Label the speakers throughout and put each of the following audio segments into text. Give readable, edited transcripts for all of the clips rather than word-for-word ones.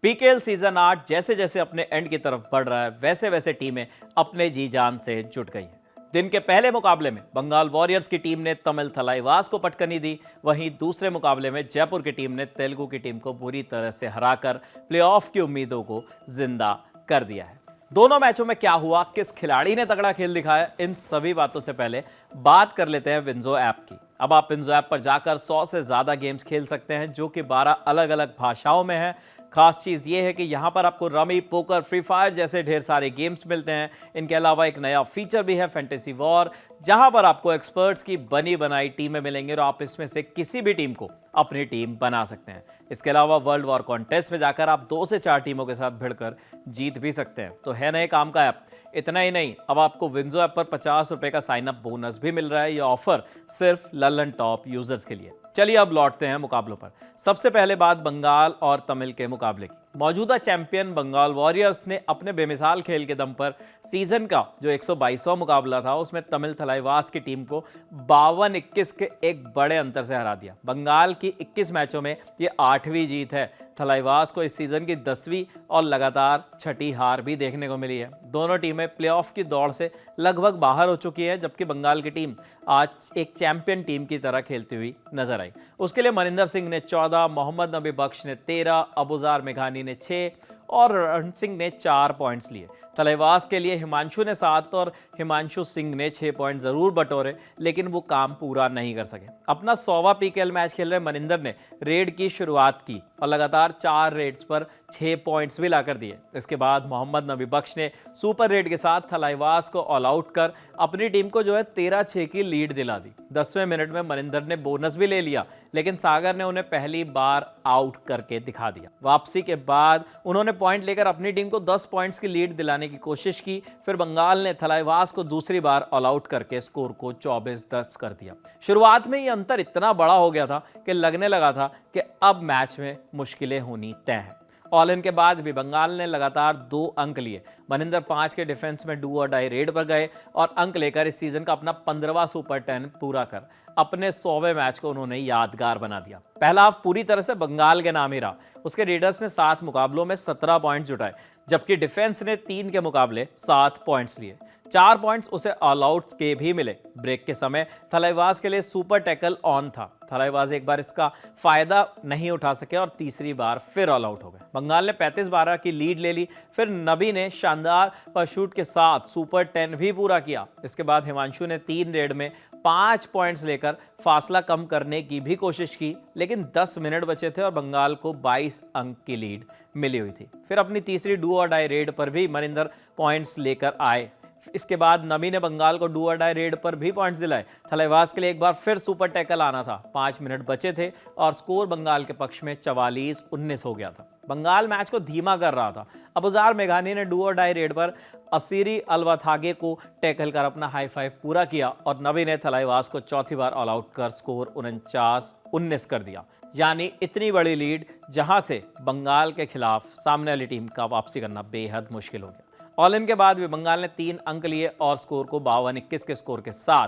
Speaker 1: PKL season 8 जैसे जैसे अपने एंड की तरफ बढ़ रहा है, वैसे वैसे टीमें अपने जी जान से जुट गई हैं। दिन के पहले मुकाबले में बंगाल वॉरियर्स की टीम ने तमिल थलाइवास को पटकनी दी। वहीं दूसरे मुकाबले में जयपुर की टीम ने तेलुगु की टीम को बुरी तरह से हराकर प्लेऑफ की उम्मीदों को जिंदा कर दिया है। दोनों मैचों में क्या हुआ, किस खिलाड़ी ने तगड़ा खेल दिखाया, इन सभी बातों से पहले बात कर लेते हैं विंजो ऐप की। अब आप विंजो ऐप पर जाकर 100 से ज्यादा गेम्स खेल सकते हैं, जो कि 12 अलग अलग भाषाओं में है। खास चीज ये है कि यहां पर आपको रमी, पोकर, फ्री फायर जैसे ढेर सारे गेम्स मिलते हैं। इनके अलावा एक नया फीचर भी है, फैंटेसी वॉर, जहां पर आपको एक्सपर्ट्स की बनी बनाई टीमें मिलेंगी और आप इसमें से किसी भी टीम को अपनी टीम बना सकते हैं। इसके अलावा वर्ल्ड वॉर कॉन्टेस्ट में जाकर आप 2 से 4 टीमों के साथ भिड़कर जीत भी सकते हैं। तो है नए काम का ऐप। इतना ही नहीं, अब आपको विंजो ऐप पर 50 रुपए का साइन अप बोनस भी मिल रहा है। यह ऑफर सिर्फ ललन टॉप यूजर्स के लिए। चलिए अब लौटते हैं मुकाबलों पर। सबसे पहले बात बंगाल और तमिल के मुकाबले की। मौजूदा चैंपियन बंगाल वॉरियर्स ने अपने बेमिसाल खेल के दम पर सीजन का जो 122वां मुकाबला था, उसमें तमिल थलाइवास की टीम को 52-21 के एक बड़े अंतर से हरा दिया। बंगाल की 21 मैचों में ये 8वीं जीत है। थलाइवास को इस सीजन की 10वीं और लगातार 6ठी हार भी देखने को मिली है। दोनों टीमें प्लेऑफ की दौड़ से लगभग बाहर हो चुकी है, जबकि बंगाल की टीम आज एक चैंपियन टीम की तरह खेलती हुई नजर आई। उसके लिए मनिंदर सिंह ने 14, मोहम्मद नबी बख्श ने 13, अबुजार मेघानी ने 6 और रण सिंह ने 4 पॉइंट्स लिए। थलाइवास के लिए हिमांशु ने 7 और हिमांशु सिंह ने 6 पॉइंट जरूर बटोरे, लेकिन वो काम पूरा नहीं कर सके। अपना 100वां पीकेएल मैच खेल रहे मनिंदर ने रेड की शुरुआत की और लगातार 4 रेड्स पर 6 पॉइंट्स भी लाकर दिए। इसके बाद मोहम्मद नबी बख्श ने सुपर रेड के साथ थलाइवास को ऑल आउट कर अपनी टीम को जो है 13-6 की लीड दिला दी। 10वें मिनट में मनिंदर ने बोनस भी ले लिया, लेकिन सागर ने उन्हें पहली बार आउट करके दिखा दिया। वापसी के बाद उन्होंने पॉइंट लेकर अपनी टीम को 10 पॉइंट्स की लीड दिलाने की कोशिश की। फिर बंगाल ने थलाइवास को दूसरी बार ऑल आउट करके स्कोर को 24-10 कर दिया। शुरुआत में ये अंतर इतना बड़ा हो गया था कि लगने लगा था कि अब मैच में मुश्किलें होनी तय हैं। ऑल इन के बाद भी बंगाल ने लगातार 2 अंक लिए। मनिंदर 5 के डिफेंस में डू और डाई रेड पर गए और अंक लेकर इस सीजन का अपना 15वां सुपर 10 पूरा कर अपने 100वें मैच को उन्होंने यादगार बना दिया। पहला हाफ पूरी तरह से बंगाल के नाम ही रहा। उसके रेडर्स ने 7 मुकाबलों में 17 पॉइंट जुटाए, जबकि डिफेंस ने 3 के मुकाबले 7 पॉइंट्स लिए। 4 पॉइंट्स उसे ऑल आउट के भी मिले। ब्रेक के समय थलाइवास के लिए सुपर टैकल ऑन था। थलाइवास एक बार इसका फायदा नहीं उठा सके और तीसरी बार फिर ऑल आउट हो गए। बंगाल ने 35-12 की लीड ले ली। फिर नबी ने शानदार परशूट के साथ सुपर 10 भी पूरा किया। इसके बाद हिमांशु ने 3 रेड में 5 पॉइंट्स लेकर फासला कम करने की भी कोशिश की, लेकिन 10 मिनट बचे थे और बंगाल को 22 अंक की लीड मिली हुई थी। फिर अपनी तीसरी डू और डाई रेड पर भी मनिंदर पॉइंट्स लेकर आए। इसके बाद नबी ने बंगाल को डू और डाई रेड पर भी पॉइंट्स दिलाए। थलाइवास के लिए एक बार फिर सुपर टैकल आना था। 5 मिनट बचे थे और स्कोर बंगाल के पक्ष में 44-19 हो गया था। बंगाल मैच को धीमा कर रहा था। अबुजार मेघानी ने डू और डाई रेड पर असीरी अलवथागे को टैकल कर अपना हाई फाइव पूरा किया और नबी ने थलाइवास को चौथी बार ऑल आउट कर स्कोर 49-19 कर दिया। यानी इतनी बड़ी लीड, जहां से बंगाल के खिलाफ सामने वाली टीम का वापसी करना बेहद मुश्किल हो गया। ऑल इन के बाद भी बंगाल ने 3 अंक लिए और स्कोर को 52-21 के स्कोर के साथ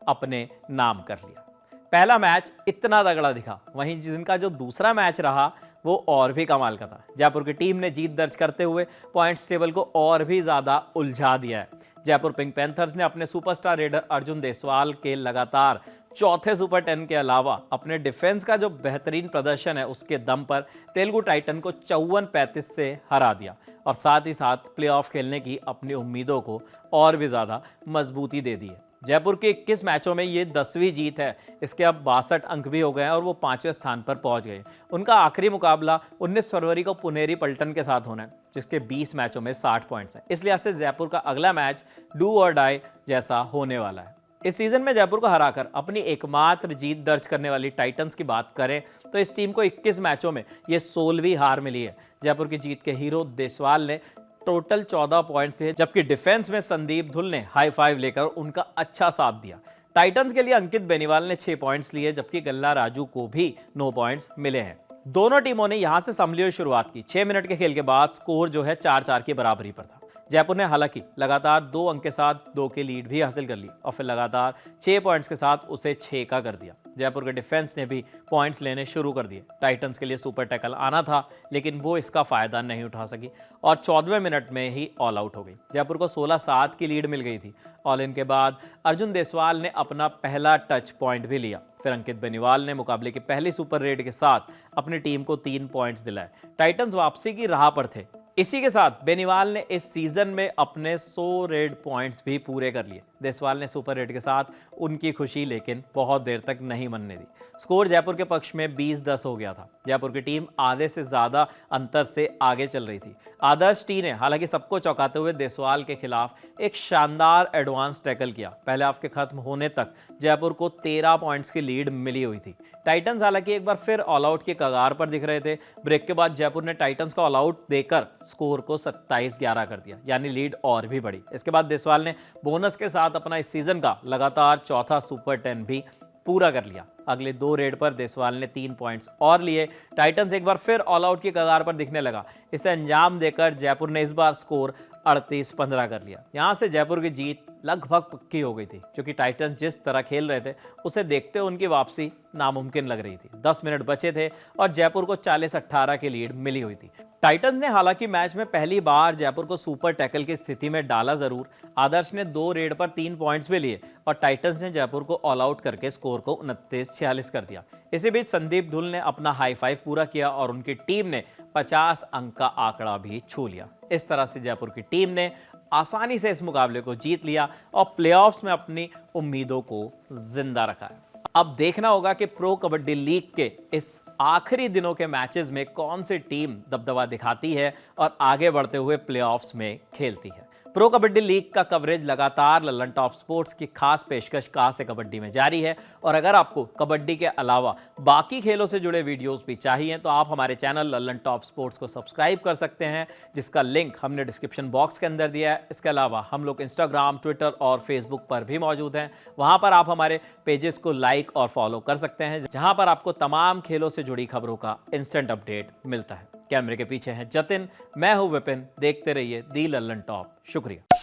Speaker 1: अपने नाम कर लिया। पहला मैच इतना तगड़ा दिखा, वहीं जिनका जो दूसरा मैच रहा वो और भी कमाल का था। जयपुर की टीम ने जीत दर्ज करते हुए पॉइंट्स टेबल को और भी ज्यादा उलझा दिया है। जयपुर पिंक पैंथर्स ने अपने सुपरस्टार रेडर अर्जुन देसवाल के लगातार चौथे सुपर 10 के अलावा अपने डिफेंस का जो बेहतरीन प्रदर्शन है उसके दम पर तेलुगु टाइटन को 54-35 से हरा दिया और साथ ही साथ प्लेऑफ खेलने की अपनी उम्मीदों को और भी ज्यादा मजबूती दे दी है। जयपुर के 21 मैचों में ये 10वीं जीत है। इसके अब 62 अंक भी हो गए हैं और वो 5वें स्थान पर पहुंच गए। उनका आखिरी मुकाबला 19 फरवरी को पुनेरी पल्टन के साथ होना है, जिसके 20 मैचों में 60 पॉइंट्स हैं। इस लिहाज से जयपुर का अगला मैच डू और डाई जैसा होने वाला है। इस सीजन में जयपुर को हराकर अपनी एकमात्र जीत दर्ज करने वाली टाइटंस की बात करें तो इस टीम को 21 मैचों में ये 16वीं हार मिली है। जयपुर की जीत के हीरो देसवाल ने टोटल 14 पॉइंट्स लिए, जबकि डिफेंस में संदीप धुल ने हाई फाइव लेकर उनका अच्छा साथ दिया। टाइटंस के लिए अंकित बेनीवाल ने 6 पॉइंट्स लिए, जबकि गल्ला राजू को भी 9 पॉइंट्स मिले हैं। दोनों टीमों ने यहां से संभली हुई शुरुआत की। 6 मिनट के खेल के बाद स्कोर जो है 4-4 की बराबरी पर था। जयपुर ने हालांकि लगातार 2 अंक के साथ 2 की लीड भी हासिल कर ली और फिर लगातार 6 पॉइंट्स के साथ उसे 6 का कर दिया। जयपुर के डिफेंस ने भी पॉइंट्स लेने शुरू कर दिए। टाइटंस के लिए सुपर टैकल आना था, लेकिन वो इसका फायदा नहीं उठा सकी और 14वें मिनट में ही ऑल आउट हो गई। जयपुर को 16-7 की लीड मिल गई थी। ऑल इन के बाद अर्जुन देसवाल ने अपना पहला टच पॉइंट भी लिया। फिर अंकित बेनीवाल ने मुकाबले की पहली सुपर रेड के साथ अपनी टीम को 3 पॉइंट्स दिलाए। टाइटंस वापसी की राह पर थे। इसी के साथ बेनीवाल ने इस सीजन में अपने 100 रेड पॉइंट्स भी पूरे कर लिए। देसवाल ने सुपर रेड के साथ उनकी खुशी लेकिन बहुत देर तक नहीं मनने दी। स्कोर जयपुर के पक्ष में 20-10 हो गया था। जयपुर की टीम आधे से ज्यादा अंतर से आगे चल रही थी। आदर्श टी ने हालांकि सबको चौंकाते हुए देसवाल के खिलाफ एक शानदार एडवांस टैकल किया। पहले हाफ के खत्म होने तक जयपुर को 13 पॉइंट्स की लीड मिली हुई थी। टाइटंस हालांकि एक बार फिर ऑल आउट की कगार पर दिख रहे थे। ब्रेक के बाद जयपुर ने टाइटंस को ऑल आउट देकर स्कोर को 27-11 कर दिया, यानी लीड और भी बढ़ी। इसके बाद देसवाल ने बोनस के साथ अपना इस सीजन का लगातार चौथा सुपर 10 भी पूरा कर लिया। अगले 2 रेड पर देसवाल ने 3 पॉइंट्स और लिए। टाइटंस एक बार फिर ऑल आउट की कगार पर दिखने लगा। इसे अंजाम देकर जयपुर ने इस बार स्कोर 38-15 कर लिया। यहां से जयपुर की जीत लगभग पक्की हो गई थी, क्योंकि टाइटंस जिस तरह खेल रहे थे उसे देखते उनकी वापसी नामुमकिन लग रही थी। 10 मिनट बचे थे और जयपुर को 40-18 की लीड मिली हुई थी। टाइटंस ने हालांकि मैच में पहली बार जयपुर को सुपर टैकल की स्थिति में डाला जरूर। आदर्श ने 2 रेड पर 3 पॉइंट्स भी लिए और टाइटंस ने जयपुर को ऑल आउट करके स्कोर को 29-46 कर दिया। इसी बीच संदीप धुल ने अपना हाई फाइव पूरा किया और उनकी टीम ने 50 अंक का आंकड़ा भी छू लिया। इस तरह से जयपुर की टीम ने आसानी से इस मुकाबले को जीत लिया और प्लेऑफ्स में अपनी उम्मीदों को जिंदा रखा है। अब देखना होगा कि प्रो कबड्डी लीग के इस आखिरी दिनों के मैचेस में कौन सी टीम दबदबा दिखाती है और आगे बढ़ते हुए प्लेऑफ्स में खेलती है। प्रो कबड्डी लीग का कवरेज लगातार लल्लन टॉप स्पोर्ट्स की खास पेशकश कहां से कबड्डी में जारी है। और अगर आपको कबड्डी के अलावा बाकी खेलों से जुड़े वीडियोस भी चाहिए तो आप हमारे चैनल लल्लन टॉप स्पोर्ट्स को सब्सक्राइब कर सकते हैं, जिसका लिंक हमने डिस्क्रिप्शन बॉक्स के अंदर दिया है। इसके अलावा हम लोग इंस्टाग्राम, ट्विटर और फेसबुक पर भी मौजूद हैं। वहां पर आप हमारे पेजेस को लाइक और फॉलो कर सकते हैं, जहां पर आपको तमाम खेलों से जुड़ी खबरों का इंस्टेंट अपडेट मिलता है। कैमरे के पीछे हैं जतिन, मैं हूं विपिन। देखते रहिए दी लल्लन टॉप। शुक्रिया।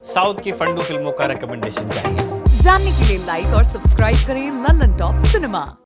Speaker 2: साउथ की फंडू फिल्मों का रिकमेंडेशन चाहिए?
Speaker 3: जानने के लिए लाइक और सब्सक्राइब करें लल्लन टॉप सिनेमा।